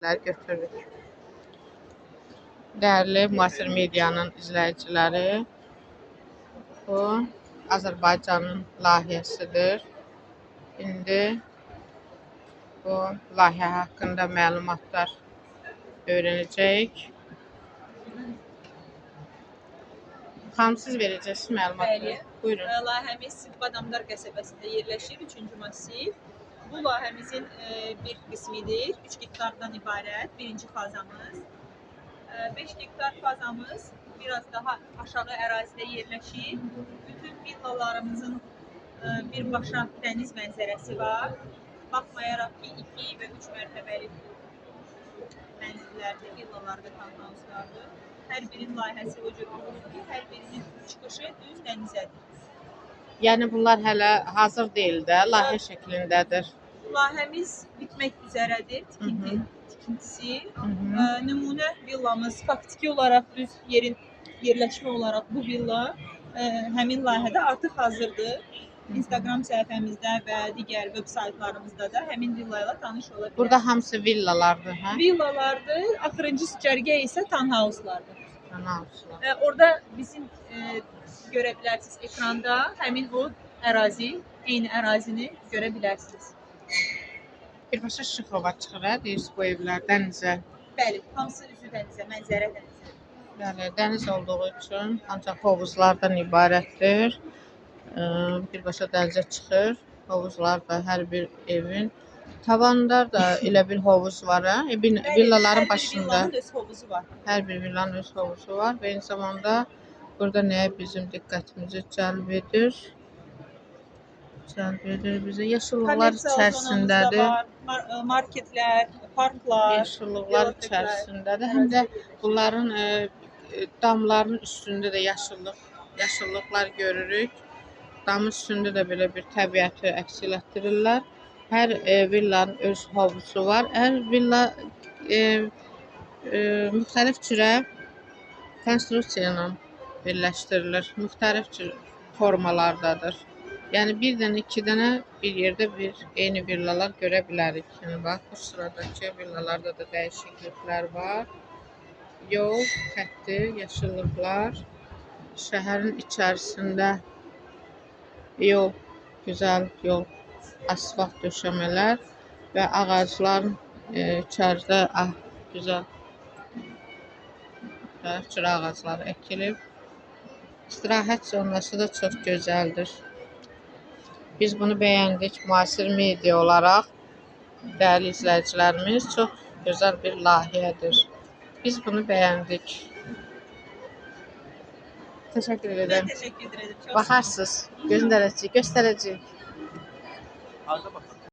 götürdük. Değerli müasir medianın izləyiciləri, bu Azərbaycanın layihəsidir. İndi bu layihə haqqında məlumatlar öyrənəcəyik. Xanım, siz verəcəksiniz məlumatları. Bəli. Buyurun. Layihəmiz Badamdar qəsəbəsində yerləşir, 3-cü massiv. Bu layihəmizin bir qismidir. 3 hektardan ibarət birinci fazamız. 5 hektar fazamız biraz daha aşağı ərazidə yerləşir. Bütün villalarımızın birbaşa dəniz mənzərəsi var. Baxmayaraq ki, 2 və 3 mərtəbəli mənzillərdə, villalarda, townhouse-larda. Hər birinin layihəsi o cür olub ki, hər birinin çıxışı düz dənizədir. Yəni bunlar hələ hazır deyil də, layihə şəklindədir. Layihəmiz bitmək üzrədir, tikintisi. Nümunə villamız faktiki olaraq düz yerləşmə olaraq bu villa həmin layihədə artıq hazırdır. Instagram səhifəmizdə və digər veb saytlarımızda da həmin villa ilə tanış ola bilərsiniz. Burada hamısı villalardır, hə? Villalardır, axırıncı cərgə isə townhouse-lardır. Townhouse-lar. Orada bizim görə bilərsiniz ekranda həmin o ərazi, eyni ərazini görə bilərsiniz. Birbaşa Şıxova çıxır, deyirsiniz bu evlər dənizə. Bəli, hamısı üzü dənizə, mənzərə dənizə. Yəni dəniz olduğu üçün ancaq hovuzlardan ibarətdir. Birbaşa dənizə çıxır. Hovuzlar da hər bir evin. Tavanlar da elə bir hovuz var, hə? Villaların başında. Hər bir villanın öz hovuzu var. Hər bir villanın öz hovuzu var və eyni zamanda burada nəyə bizim diqqətimizi cəlb edir? Bizə yaşıllıqlar içərisindədir. Marketlər, parklar, yaşıllıqlar içərisindədir. Həm də bunların damların üstündə də yaşıllıqlar görürük. Damın üstündə də belə bir təbiəti əks etdirirlər. Hər villanın öz hovuzu var. Hər villa müxtəlif cürə konstruksiya ilə birləşdirilir. Müxtəlif cür formalardadır. Yəni bir dənə, iki dənə bir yerdə eyni villalar görə bilərik. Yəni bax, bu sıradakı villalarda da dəyişikliklər var. Yol, xətti, yaşıllıqlar, şəhərin içərisində yol, gözəl yol, asfalt döşəmələr və ağacların içəridə gözəl cürə ağacları əkilib. İstirahət zonası da çox gözəldir. Biz bunu bəyəndik müasir media olaraq. Dəyərli izləyicilərimiz, çox gözəl bir layihədir. Biz bunu bəyəndik. Təşəkkür edirəm. Mən təşəkkür edirəm. Baxarsınız, göstərəcəyik.